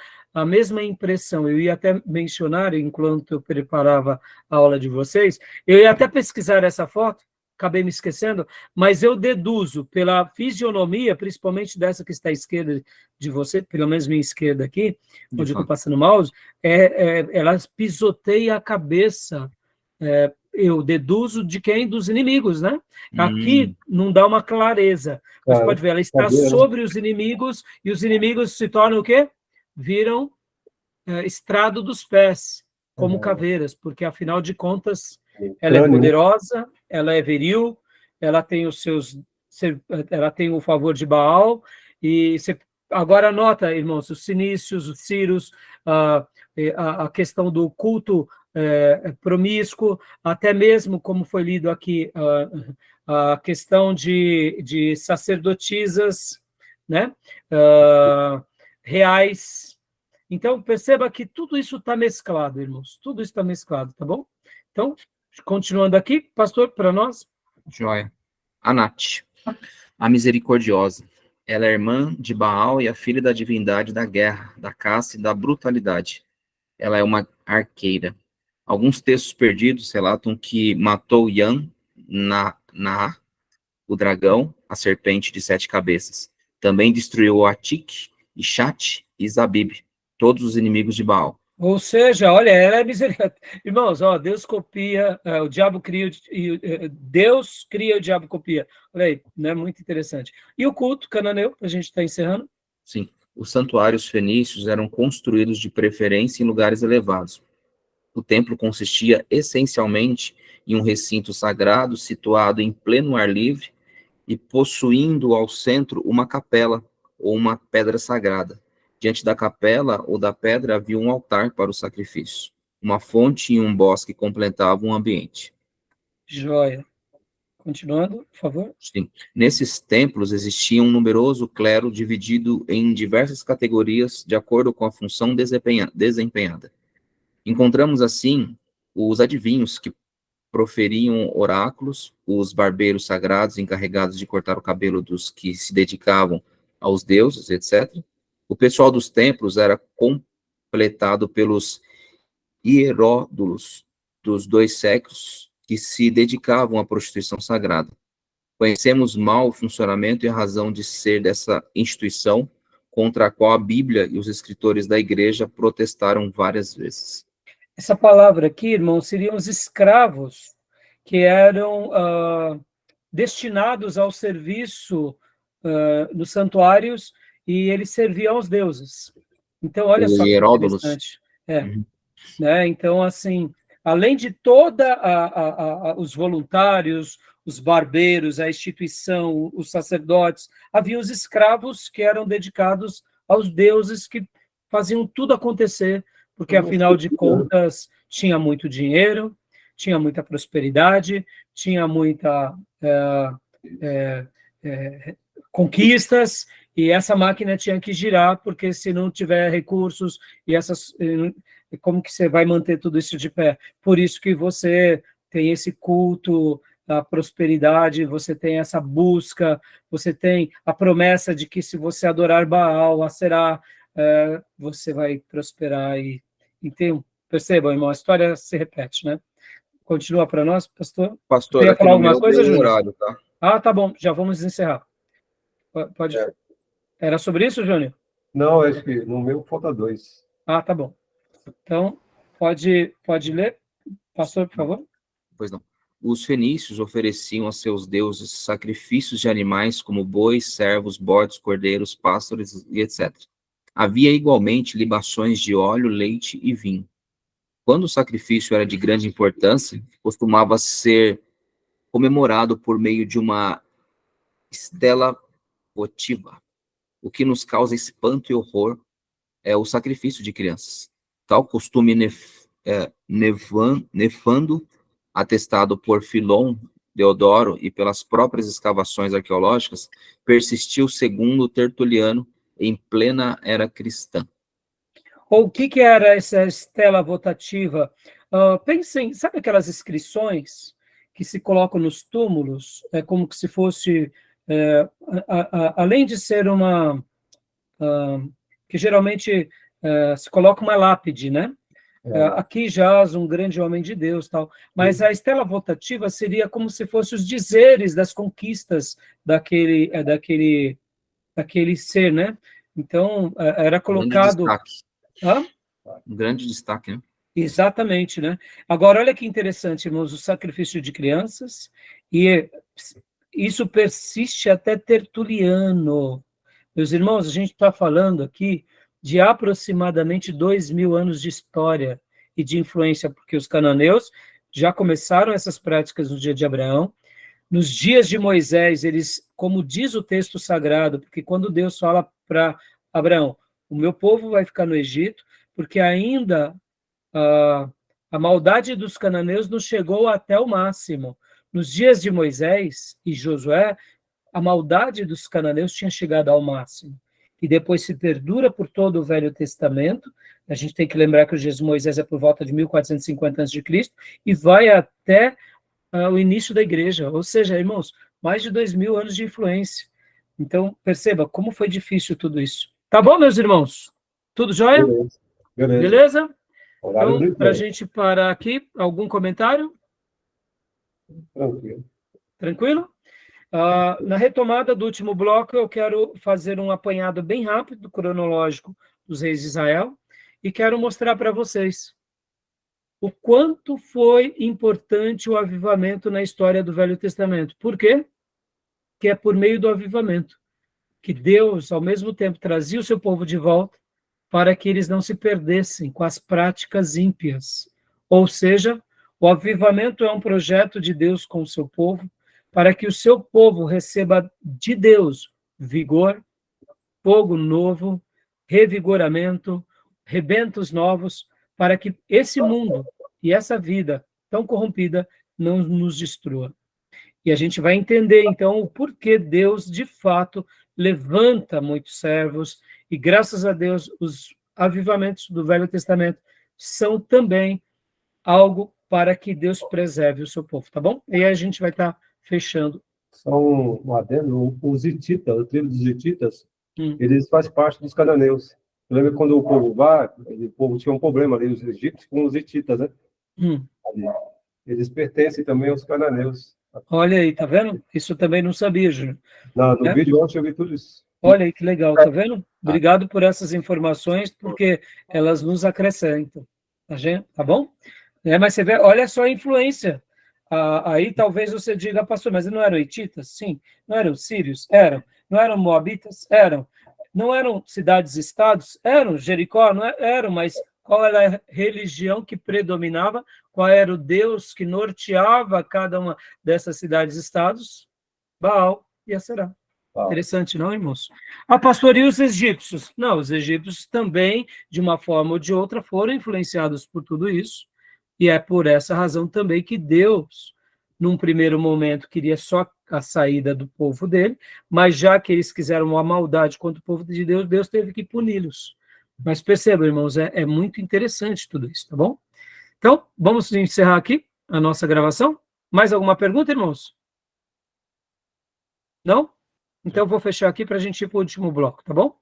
impressão. Eu ia até mencionar, enquanto eu preparava a aula de vocês, eu ia até pesquisar essa foto, acabei me esquecendo, mas eu deduzo pela fisionomia, principalmente dessa que está à esquerda de você, pelo menos minha esquerda aqui, onde eu estou passando o mouse, ela pisoteia a cabeça, eu deduzo de quem? Dos inimigos, né? Aqui não dá uma clareza. Você pode ver, ela está sobre os inimigos, e os inimigos se tornam o quê? Viram estrado dos pés, como caveiras, porque, afinal de contas, ela é poderosa, ela é viril, ela tem ela tem o favor de Baal, e agora nota, irmãos, os cinícios, os círios, a questão do culto promíscuo, até mesmo, como foi lido aqui, a questão de sacerdotisas, né? Reais. Então, perceba que tudo isso está mesclado, irmãos. Tudo isso está mesclado, tá bom? Então, continuando aqui, pastor, para nós. Joia. Anat, a misericordiosa. Ela é irmã de Baal e a filha da divindade da guerra, da caça e da brutalidade. Ela é uma arqueira. Alguns textos perdidos relatam que matou Yan, o dragão, a serpente de 7 cabeças. Também destruiu Atik, Ishat e Zabib, todos os inimigos de Baal. Ou seja, olha, ela é misericórdia. Irmãos, ó, Deus copia, o diabo cria, Deus cria, o diabo copia. Olha aí, né? Muito interessante. E o culto cananeu, a gente está encerrando? Sim, os santuários fenícios eram construídos de preferência em lugares elevados. O templo consistia essencialmente em um recinto sagrado situado em pleno ar livre e possuindo ao centro uma capela ou uma pedra sagrada. Diante da capela ou da pedra havia um altar para o sacrifício. Uma fonte e um bosque completavam o ambiente. Joia. Continuando, por favor. Sim. Nesses templos existia um numeroso clero dividido em diversas categorias de acordo com a função desempenhada. Encontramos, assim, os adivinhos que proferiam oráculos, os barbeiros sagrados encarregados de cortar o cabelo dos que se dedicavam aos deuses, etc. O pessoal dos templos era completado pelos hieródulos dos 2 séculos que se dedicavam à prostituição sagrada. Conhecemos mal o funcionamento e a razão de ser dessa instituição, contra a qual a Bíblia e os escritores da igreja protestaram várias vezes. Essa palavra aqui, irmão, seriam os escravos que eram destinados ao serviço nos santuários e eles serviam aos deuses. Então, olha só que interessante. Né? Então, assim, além de toda os voluntários, os barbeiros, a instituição, os sacerdotes, havia os escravos que eram dedicados aos deuses que faziam tudo acontecer, porque, afinal de contas, tinha muito dinheiro, tinha muita prosperidade, tinha muita conquistas, e essa máquina tinha que girar, porque se não tiver recursos, como que você vai manter tudo isso de pé? Por isso que você tem esse culto da prosperidade, você tem essa busca, você tem a promessa de que se você adorar Baal, Aserá, você vai prosperar e percebam, irmão, a história se repete, né? Continua para nós, pastor? Pastor, você ia falar alguma coisa, Júnior? Horário, tá? Ah, tá bom, já vamos encerrar. Pode. Era sobre isso, Júnior? Não, acho que no meu falta 2. Ah, tá bom. Então, pode ler, pastor, por favor? Pois não. Os fenícios ofereciam a seus deuses sacrifícios de animais como bois, servos, bodes, cordeiros, pássaros e etc. Havia igualmente libações de óleo, leite e vinho. Quando o sacrifício era de grande importância, costumava ser comemorado por meio de uma estela votiva. O que nos causa espanto e horror é o sacrifício de crianças. Tal costume nefando, atestado por Filon, Deodoro e pelas próprias escavações arqueológicas, persistiu segundo Tertuliano em plena era cristã. Ou o que era essa estela votativa? Pensem, sabe aquelas inscrições que se colocam nos túmulos? É como que se fosse, além de ser uma... que geralmente se coloca uma lápide, né? Aqui jaz um grande homem de Deus, tal. Mas a estela votativa seria como se fossem os dizeres das conquistas daquele ser, né? Então, era colocado... Um grande destaque, né? Exatamente, né? Agora, olha que interessante, irmãos, o sacrifício de crianças, e isso persiste até Tertuliano. Meus irmãos, a gente está falando aqui de aproximadamente 2.000 anos de história e de influência, porque os cananeus já começaram essas práticas no dia de Abraão. Nos dias de Moisés, eles, como diz o texto sagrado, porque quando Deus fala para Abraão, o meu povo vai ficar no Egito, porque ainda A maldade dos cananeus não chegou até o máximo. Nos dias de Moisés e Josué, a maldade dos cananeus tinha chegado ao máximo. E depois se perdura por todo o Velho Testamento. A gente tem que lembrar que o Jesus de Moisés é por volta de 1450 a.C. e vai até o início da igreja. Ou seja, irmãos, mais de 2000 anos de influência. Então, perceba como foi difícil tudo isso. Tá bom, meus irmãos? Tudo jóia? Beleza? Então, para a gente parar aqui, algum comentário? Tranquilo. Tranquilo? Na retomada do último bloco, eu quero fazer um apanhado bem rápido, cronológico, dos reis de Israel, e quero mostrar para vocês o quanto foi importante o avivamento na história do Velho Testamento. Por quê? Que é por meio do avivamento que Deus, ao mesmo tempo, trazia o seu povo de volta para que eles não se perdessem com as práticas ímpias. Ou seja, o avivamento é um projeto de Deus com o seu povo, para que o seu povo receba de Deus vigor, fogo novo, revigoramento, rebentos novos, para que esse mundo e essa vida tão corrompida não nos destrua. E a gente vai entender, então, o porquê Deus, de fato, levanta muitos servos, e graças a Deus, os avivamentos do Velho Testamento são também algo para que Deus preserve o seu povo, tá bom? E aí a gente vai estar fechando. Só um adendo, os hititas, o tribo dos hititas, eles fazem parte dos cananeus. Lembra quando o povo tinha um problema ali, os egípcios com os hititas, né? Eles pertencem também aos cananeus. Olha aí, tá vendo? Isso também não sabia, Júnior. No vídeo ontem eu vi tudo isso. Olha aí que legal, tá vendo? Obrigado por essas informações, porque elas nos acrescentam. Tá bom? Mas você vê, olha só a influência. Aí talvez você diga, pastor, mas não eram hititas? Sim. Não eram sírios? Eram. Não eram moabitas? Eram. Não eram cidades-estados? Eram. Jericó? Não eram, mas qual era a religião que predominava? Qual era o Deus que norteava cada uma dessas cidades-estados? Baal e Aserá. Interessante, não, irmãos? Pastor, e os egípcios? Não, os egípcios também, de uma forma ou de outra, foram influenciados por tudo isso. E é por essa razão também que Deus, num primeiro momento, queria só a saída do povo dele, mas já que eles quiseram uma maldade contra o povo de Deus, Deus teve que puni-los. Mas percebam, irmãos, é muito interessante tudo isso, tá bom? Então, vamos encerrar aqui a nossa gravação. Mais alguma pergunta, irmãos? Não? Então, eu vou fechar aqui para a gente ir para o último bloco, tá bom?